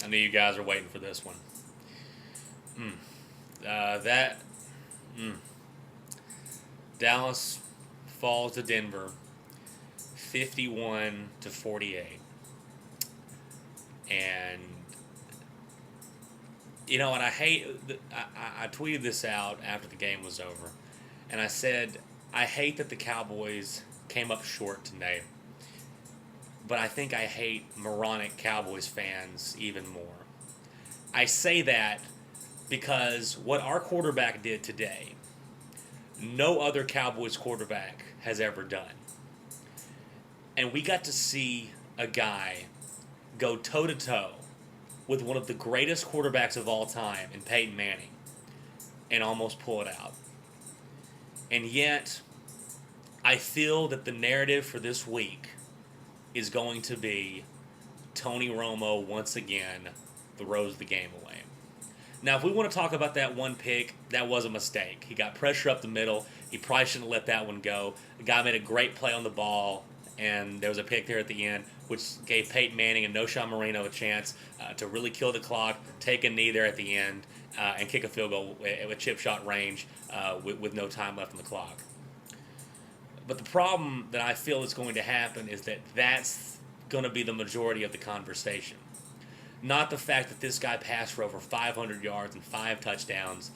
I knew you guys are waiting for this one. Mm. That Dallas falls to Denver, 51-48, and and I hate. I tweeted this out after the game was over, and I said I hate that the Cowboys came up short tonight, but I think I hate moronic Cowboys fans even more. I say that because what our quarterback did today, no other Cowboys quarterback has ever done. And we got to see a guy go toe to toe with one of the greatest quarterbacks of all time in Peyton Manning and almost pull it out. And yet, I feel that the narrative for this week is going to be Tony Romo once again throws the game away. Now, if we want to talk about that one pick, that was a mistake. He got pressure up the middle. He probably shouldn't have let that one go. The guy made a great play on the ball, and there was a pick there at the end, which gave Peyton Manning and Noshawn Marino a chance to really kill the clock, take a knee there at the end, and kick a field goal with chip shot range with no time left on the clock. But the problem that I feel is going to happen is that that's going to be the majority of the conversation. Not the fact that this guy passed for over 500 yards and 5 touchdowns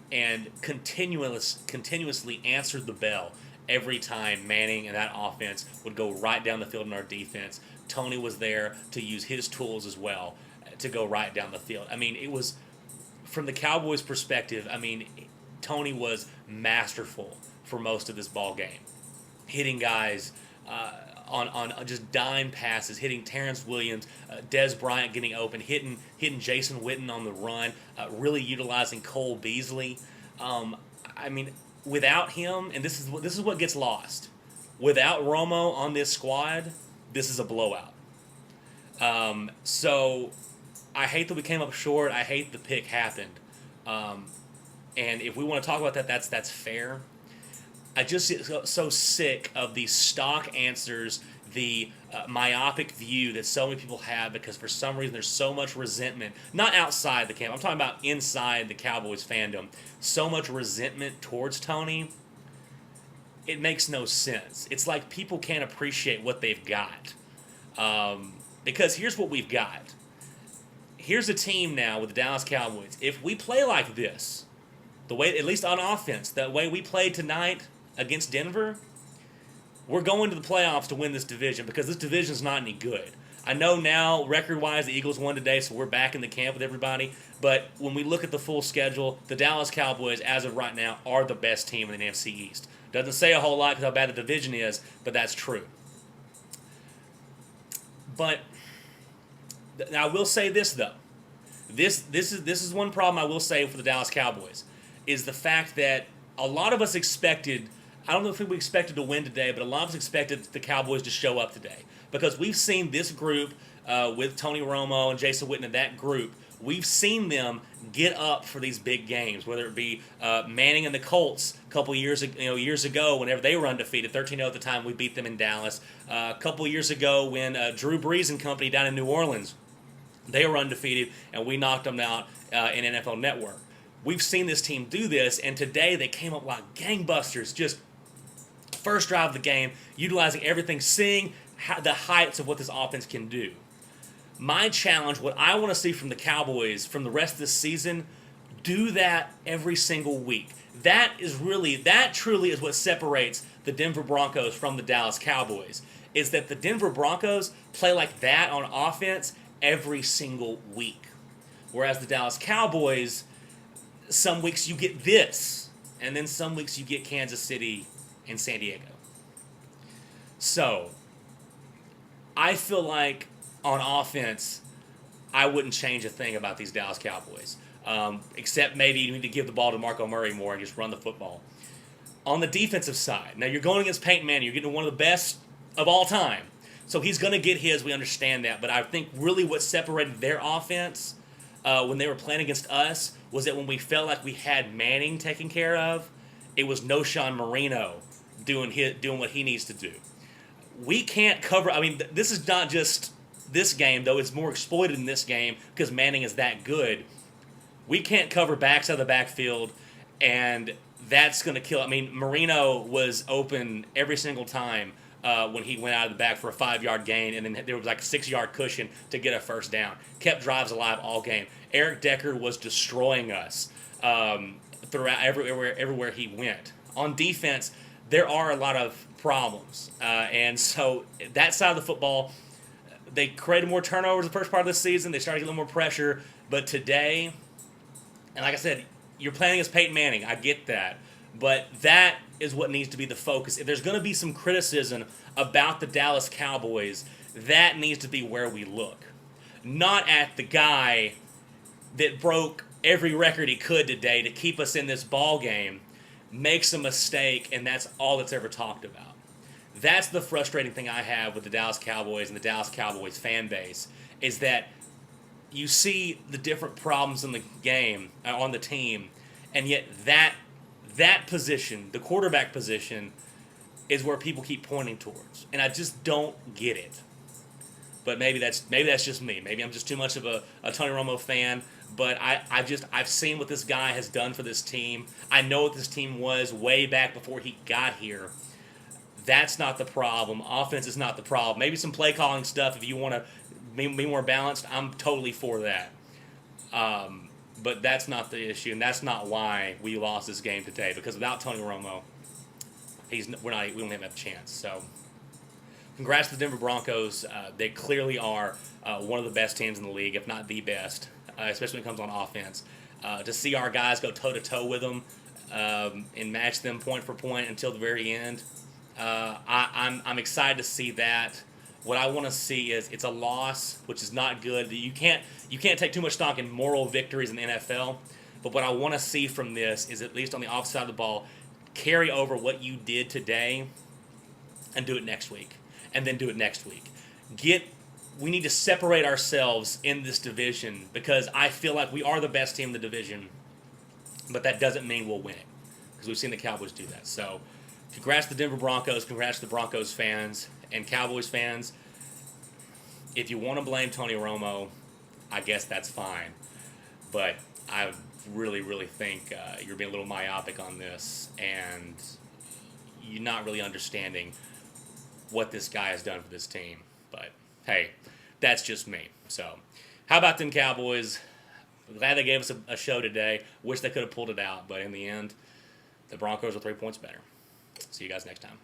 and continuously answered the bell every time Manning and that offense would go right down the field in our defense. Tony was there to use his tools as well to go right down the field. I mean, it was, from the Cowboys' perspective, Tony was masterful for most of this ball game. Hitting guys on just dime passes, hitting Terrence Williams, Dez Bryant getting open, hitting Jason Witten on the run, really utilizing Cole Beasley. Without him, and this is what gets lost. Without Romo on this squad, this is a blowout. So I hate that we came up short. I hate the pick happened. And if we want to talk about that, that's fair. I just get so sick of these stock answers, the myopic view that so many people have because for some reason there's so much resentment, not outside the camp, I'm talking about inside the Cowboys fandom, so much resentment towards Tony. It makes no sense. It's like people can't appreciate what they've got. Because here's what we've got. Here's a team now with the Dallas Cowboys. If we play like this, the way, at least on offense, the way we played tonight against Denver, we're going to the playoffs to win this division because this division's not any good. I know now, record-wise, the Eagles won today, so we're back in the camp with everybody. But when we look at the full schedule, the Dallas Cowboys, as of right now, are the best team in the NFC East. Doesn't say a whole lot because how bad the division is, but that's true. But now I will say this, though. This is one problem I will say for the Dallas Cowboys, is the fact that a lot of us expected, I don't know if we expected to win today, but a lot of us expected the Cowboys to show up today. Because we've seen this group with Tony Romo and Jason Witten and that group, we've seen them get up for these big games, whether it be Manning and the Colts a couple years ago whenever they were undefeated, 13-0 at the time, we beat them in Dallas. A couple years ago when Drew Brees and company down in New Orleans, they were undefeated and we knocked them out in NFL Network. We've seen this team do this, and today they came up like gangbusters, just first drive of the game, utilizing everything, seeing the heights of what this offense can do. My challenge, what I want to see from the Cowboys from the rest of this season, do that every single week. That truly is what separates the Denver Broncos from the Dallas Cowboys, is that the Denver Broncos play like that on offense every single week. Whereas the Dallas Cowboys, some weeks you get this, and then some weeks you get Kansas City and San Diego. So, I feel like on offense, I wouldn't change a thing about these Dallas Cowboys. Except maybe you need to give the ball to Marco Murray more and just run the football. On the defensive side, now you're going against Peyton Manning. You're getting one of the best of all time. So he's going to get his. We understand that. But I think really what separated their offense when they were playing against us was that when we felt like we had Manning taken care of, it was Noshawn Marino doing what he needs to do. We can't cover. I mean, this is not just this game, though it's more exploited in this game because Manning is that good. We can't cover backs out of the backfield, and that's going to kill. I mean, Marino was open every single time when he went out of the back for a 5-yard gain, and then there was like a 6-yard cushion to get a first down. Kept drives alive all game. Eric Decker was destroying us throughout everywhere he went. On defense, there are a lot of problems, and so that side of the football, they created more turnovers the first part of the season. They started to get a little more pressure, but today, and like I said, you're playing against Peyton Manning. I get that. But that is what needs to be the focus. If there's going to be some criticism about the Dallas Cowboys, that needs to be where we look. Not at the guy that broke every record he could today to keep us in this ball game, makes a mistake, and that's all that's ever talked about. That's the frustrating thing I have with the Dallas Cowboys and the Dallas Cowboys fan base, is that you see the different problems in the game, on the team, and yet that position, the quarterback position, is where people keep pointing towards. And I just don't get it. But maybe that's just me. Maybe I'm just too much of a Tony Romo fan. But I've seen what this guy has done for this team. I know what this team was way back before he got here. That's not the problem. Offense is not the problem. Maybe some play calling stuff, if you want to be more balanced, I'm totally for that. But that's not the issue, and that's not why we lost this game today. Because without Tony Romo, we don't have a chance. So, congrats to the Denver Broncos. They clearly are one of the best teams in the league, if not the best, especially when it comes on offense. To see our guys go toe to toe with them and match them point for point until the very end, I'm excited to see that. What I want to see is it's a loss, which is not good. You can't take too much stock in moral victories in the NFL. But what I want to see from this is, at least on the offside side of the ball, carry over what you did today and do it next week, and then do it next week. We need to separate ourselves in this division, because I feel like we are the best team in the division, but that doesn't mean we'll win it, because we've seen the Cowboys do that. So, congrats to the Denver Broncos. Congrats to the Broncos fans and Cowboys fans. If you want to blame Tony Romo, I guess that's fine. But I really, really think you're being a little myopic on this, and you're not really understanding what this guy has done for this team. But, hey, that's just me. So, how about them Cowboys? Glad they gave us a show today. Wish they could have pulled it out, but in the end, the Broncos are 3 points better. See you guys next time.